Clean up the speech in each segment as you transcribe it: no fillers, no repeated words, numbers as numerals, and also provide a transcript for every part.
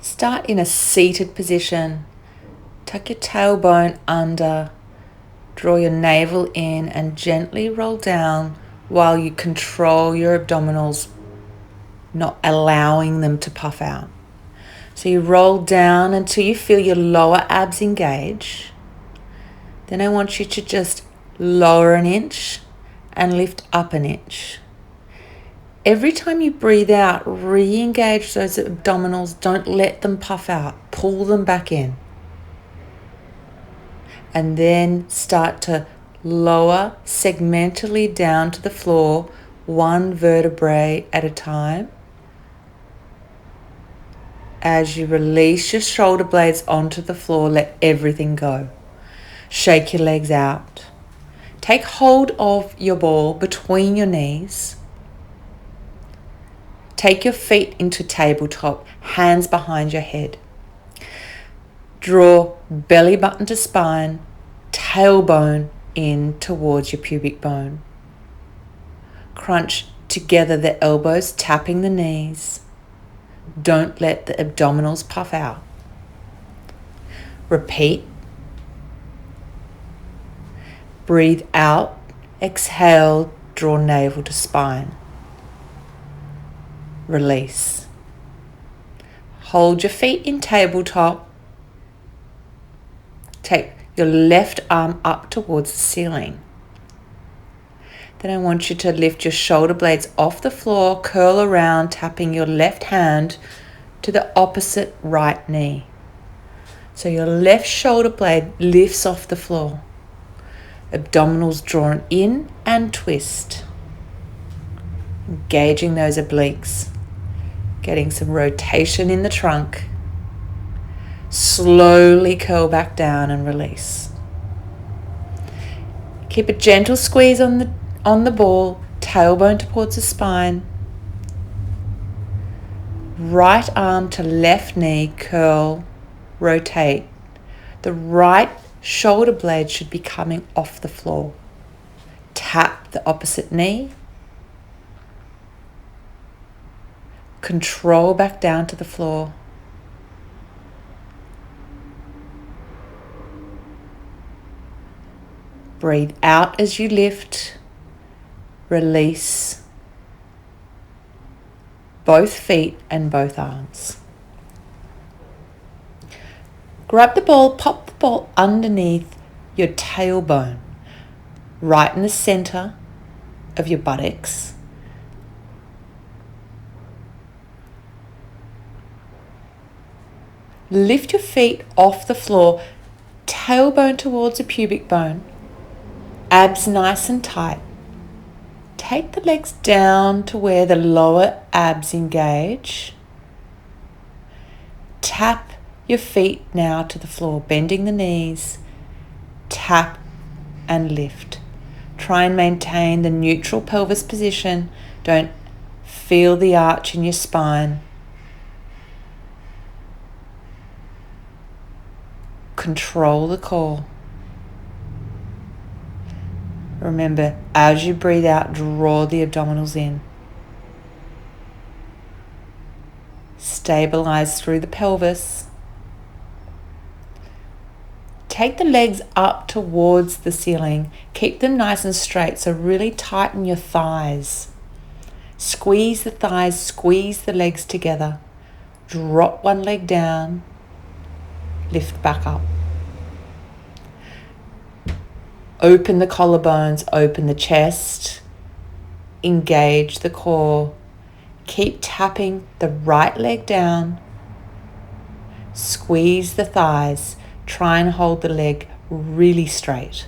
Start in a seated position. Tuck your tailbone under. Draw your navel in and gently roll down while you control your abdominals, not allowing them to puff out. So you roll down until you feel your lower abs engage. Then I want you to just lower an inch and lift up an inch. Every time you breathe out, re-engage those abdominals. Don't let them puff out. Pull them back in. And then start to lower segmentally down to the floor, one vertebrae at a time. As you release your shoulder blades onto the floor, let everything go. Shake your legs out. Take hold of your ball between your knees. Take your feet into tabletop, hands behind your head. Draw belly button to spine, tailbone in towards your pubic bone. Crunch together the elbows, tapping the knees. Don't let the abdominals puff out. Repeat. Breathe out, exhale, draw navel to spine. Release. Hold your feet in tabletop. Take your left arm up towards the ceiling. Then I want you to lift your shoulder blades off the floor, curl around, tapping your left hand to the opposite right knee. So your left shoulder blade lifts off the floor. Abdominals drawn in and twist. Engaging those obliques. Getting some rotation in the trunk. Slowly curl back down and release. Keep a gentle squeeze on the ball, tailbone towards the spine. Right arm to left knee, curl, rotate. The right shoulder blade should be coming off the floor. Tap the opposite knee. Control back down to the floor. Breathe out as you lift. Release both feet and both arms. Grab the ball, pop the ball underneath your tailbone, right in the center of your buttocks. Lift your feet off the floor, tailbone towards the pubic bone, abs nice and tight. Take the legs down to where the lower abs engage. Tap your feet now to the floor, bending the knees. Tap and lift. Try and maintain the neutral pelvis position. Don't feel the arch in your spine. Control the core. Remember, as you breathe out, draw the abdominals in. Stabilize through the pelvis. Take the legs up towards the ceiling. Keep them nice and straight, so really tighten your thighs. Squeeze the thighs, squeeze the legs together. Drop one leg down. Lift back up. Open the collarbones, open the chest. Engage the core. Keep tapping the right leg down. Squeeze the thighs. Try and hold the leg really straight.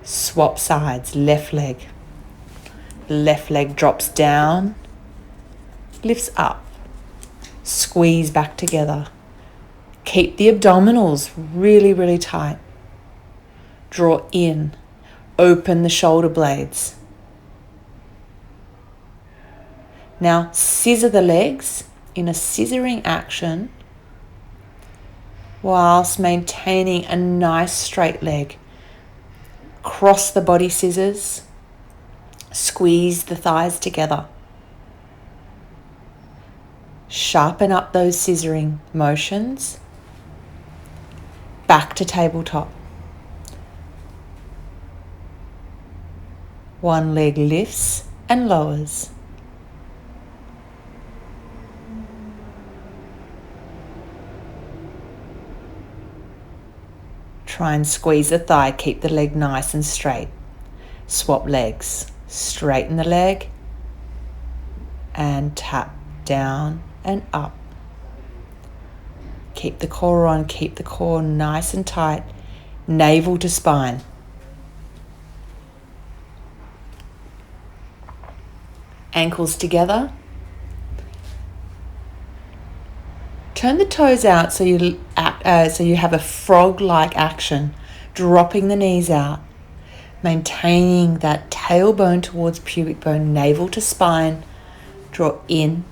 Swap sides, left leg. Left leg drops down, lifts up. Squeeze back together. Keep the abdominals really, really tight. Draw in. Open the shoulder blades. Now scissor the legs in a scissoring action whilst maintaining a nice straight leg. Cross the body scissors. Squeeze the thighs together. Sharpen up those scissoring motions. Back to tabletop. One leg lifts and lowers. Try and squeeze the thigh, keep the leg nice and straight. Swap legs. Straighten the leg and tap down and up. Keep the core on, keep the core nice and tight, navel to spine. Ankles together. Turn the toes out so you have a frog-like action, dropping the knees out, maintaining that tailbone towards pubic bone, navel to spine, draw in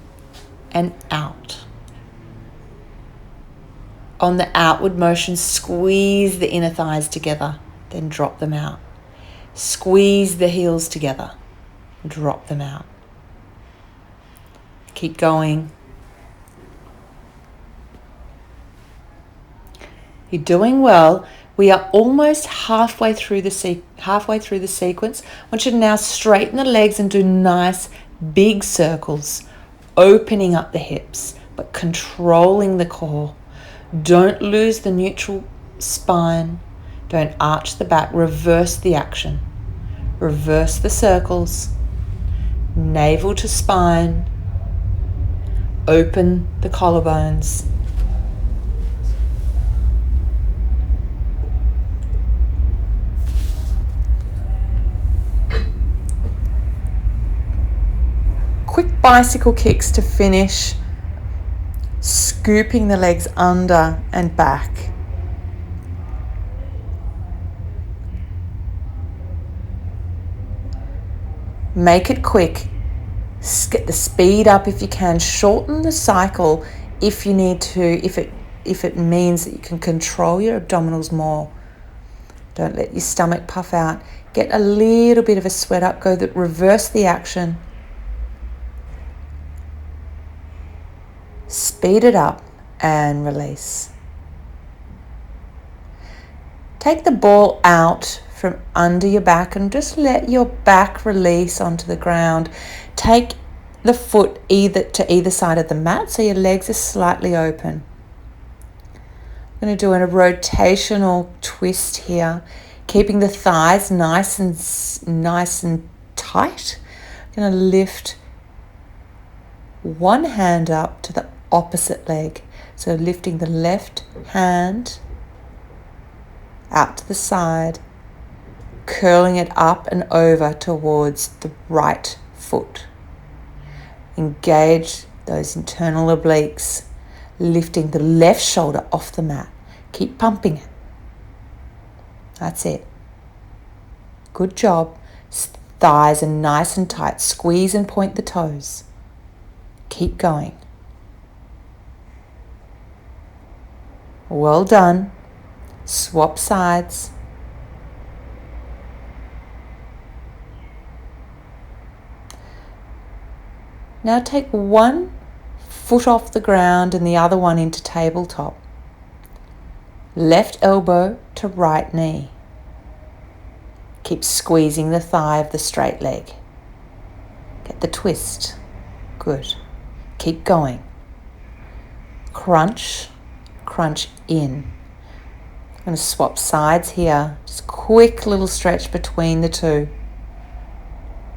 and out. On the outward motion, squeeze the inner thighs together, then drop them out. Squeeze the heels together, drop them out. Keep going. You're doing well. We are almost halfway through the sequence. I want you to now straighten the legs and do nice big circles, opening up the hips, but controlling the core. Don't lose the neutral spine. Don't arch the back. Reverse the action. Reverse the circles. Navel to spine. Open the collarbones. Quick bicycle kicks to finish, scooping the legs under and back. Make it quick. Get the speed up if you can. Shorten the cycle if you need to, if it means that you can control your abdominals more. Don't let your stomach puff out. Get a little bit of a sweat up. Reverse the action. Speed it up and release. Take the ball out from under your back and just let your back release onto the ground. Take the foot to either side of the mat so your legs are slightly open. I'm going to do a rotational twist here, keeping the thighs nice and tight. I'm going to lift one hand up to the opposite leg. So lifting the left hand out to the side, curling it up and over towards the right foot. Engage those internal obliques, lifting the left shoulder off the mat. Keep pumping it. That's it. Good job. Thighs are nice and tight. Squeeze and point the toes. Keep going. Well done. Swap sides. Now take one foot off the ground and the other one into tabletop. Left elbow to right knee. Keep squeezing the thigh of the straight leg. Get the twist. Good. Keep going. Crunch, crunch in. I'm going to swap sides here. Just quick little stretch between the two.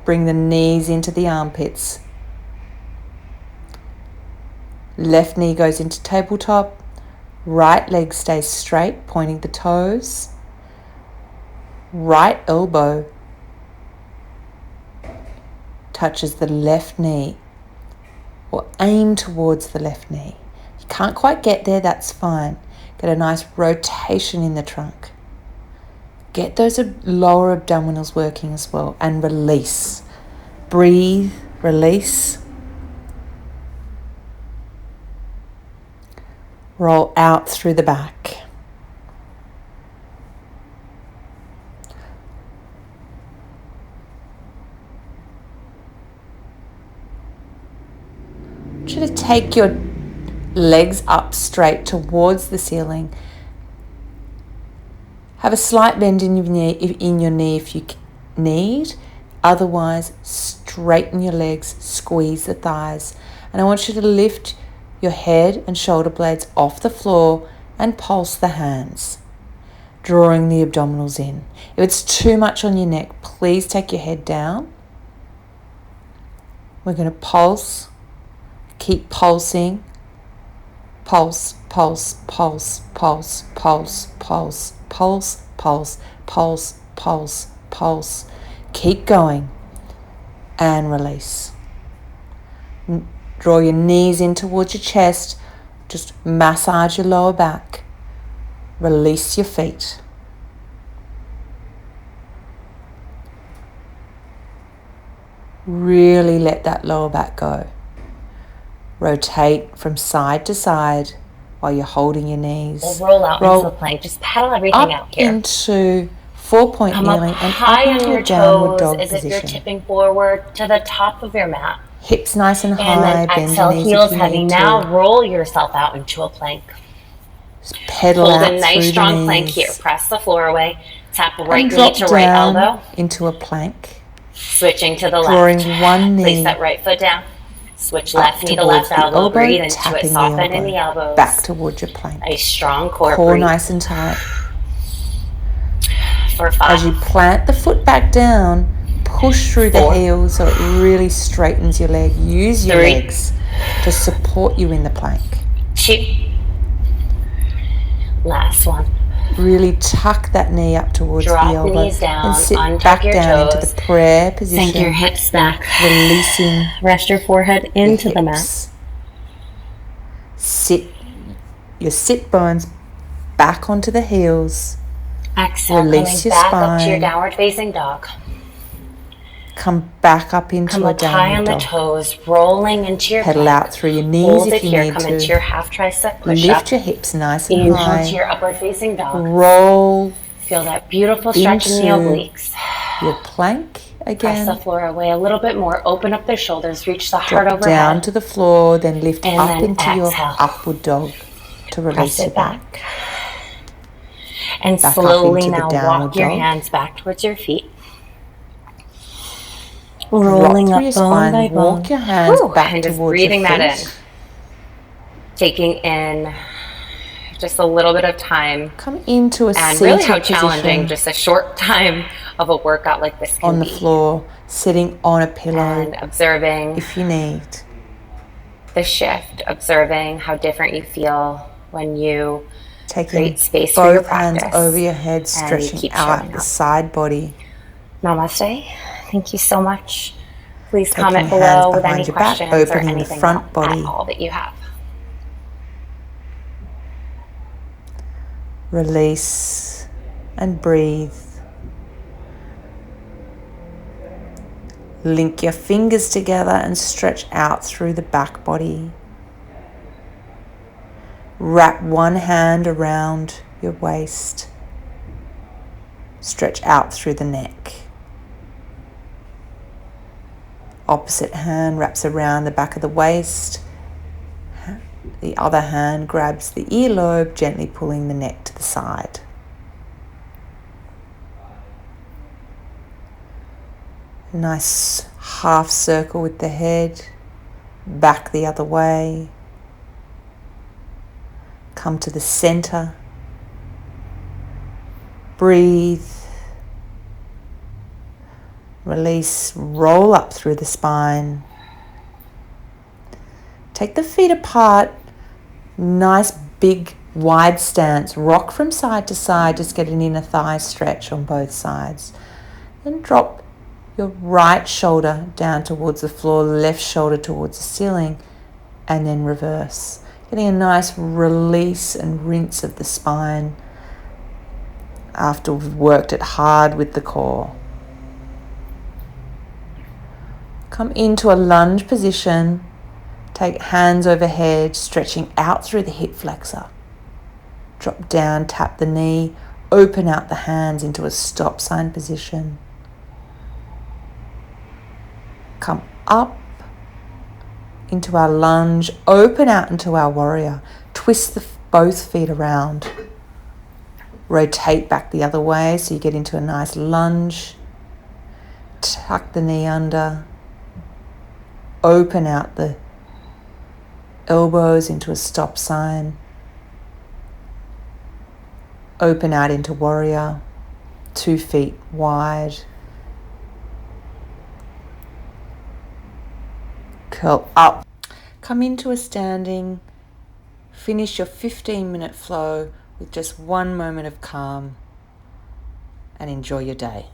Bring the knees into the armpits. Left knee goes into tabletop. Right leg stays straight, pointing the toes. Right elbow touches the left knee, or aim towards the left knee. You can't quite get there, that's fine. Get a nice rotation in the trunk. Get those lower abdominals working as well, and release. Breathe, release. Roll out through the back. want you to take your legs up straight towards the ceiling. Have a slight bend in your knee if you need. Otherwise, straighten your legs, squeeze the thighs. And I want you to lift your head and shoulder blades off the floor and pulse the hands, drawing the abdominals in. If it's too much on your neck, please take your head down. We're going to pulse, keep pulsing. Pulse, pulse, pulse, pulse, pulse, pulse, pulse, pulse, pulse, pulse, pulse. Keep going and release. Draw your knees in towards your chest. Just massage your lower back. Release your feet. Really let that lower back go. Rotate from side to side while you're holding your knees. We'll roll out into the plank. Just pedal everything out here. Into 4-point Come kneeling up and high up into on your a downward dog toes as position. if you're tipping forward to the top of your mat. Hips nice and high. And then exhale, heels heavy. Now roll yourself out into a plank. Just pedal Hold out a nice through strong the plank knees. here. Press the floor away. Tap right And knee drop to right down elbow. into a plank. Switching to the left. Drawing one knee. Place that right foot down. Switch left knee to left elbow. Breathe into it. Soften in the elbows. Back towards your plank. A strong core. Core breathe. nice and tight. For 5. As you plant the foot back down, push through 4. the heels so it really straightens your leg. Use your 3. legs to support you in the plank. 2. Last one. Really tuck that knee up towards the elbow. Drop knees down, and sit untuck back your down toes. into the prayer position. Sink your hips back. Releasing. Rest your forehead into the mat. Sit your sit bones back onto the heels. Exhale, Release coming your back up to your spine. downward facing dog. Come back up into Come a up high on downward the dog. toes, rolling into your Pedal plank. out through your knees Hold if it you here. need Come to. into your half tricep push Lift up. your hips nice and Inhale high. to your upward facing dog. Roll Feel that beautiful stretch in the into obliques. your plank Press the again. floor away a little bit more. Open up the shoulders. Reach the heart Drop overhead. down to the floor, then lift And up then into your exhale. upward dog to release Press your it back. back. And Back up slowly into the now downward walk your dog. hands back towards your feet. Drop Rolling through up your bone spine. by bone. Walk your hands back and just towards breathing your that feet. in. Taking in just a little bit of time. Come into a And seated really how challenging position just a short time of a workout like this can on the be. floor, sitting on a pillow And observing if you need. the shift, observing how different you feel when you Taking create space for your both hands practice. over your head, and you stretching keep out showing the up. side body. Namaste. Thank you so much. Please Taking comment your hands below with behind any your back, questions or opening the anything front body. at all that you have. Release and breathe. Link your fingers together and stretch out through the back body. Wrap one hand around your waist. Stretch out through the neck. Opposite hand wraps around the back of the waist. The other hand grabs the earlobe, gently pulling the neck to the side. A nice half circle with the head, back the other way. Come to the center. Breathe. Release, roll up through the spine. Take the feet apart. Nice big wide stance. Rock from side to side. Just get an inner thigh stretch on both sides. Then drop your right shoulder down towards the floor, left shoulder towards the ceiling, and then reverse. Getting a nice release and rinse of the spine after we've worked it hard with the core. Come into a lunge position. Take hands overhead, stretching out through the hip flexor. Drop down, tap the knee, open out the hands into a stop sign position. Come up into our lunge, open out into our warrior. Twist both feet around. Rotate back the other way so you get into a nice lunge. Tuck the knee under. Open out the elbows into a stop sign. Open out into warrior. 2 feet wide. Curl up. Come into a standing. Finish your 15-minute flow with just 1 moment of calm and enjoy your day.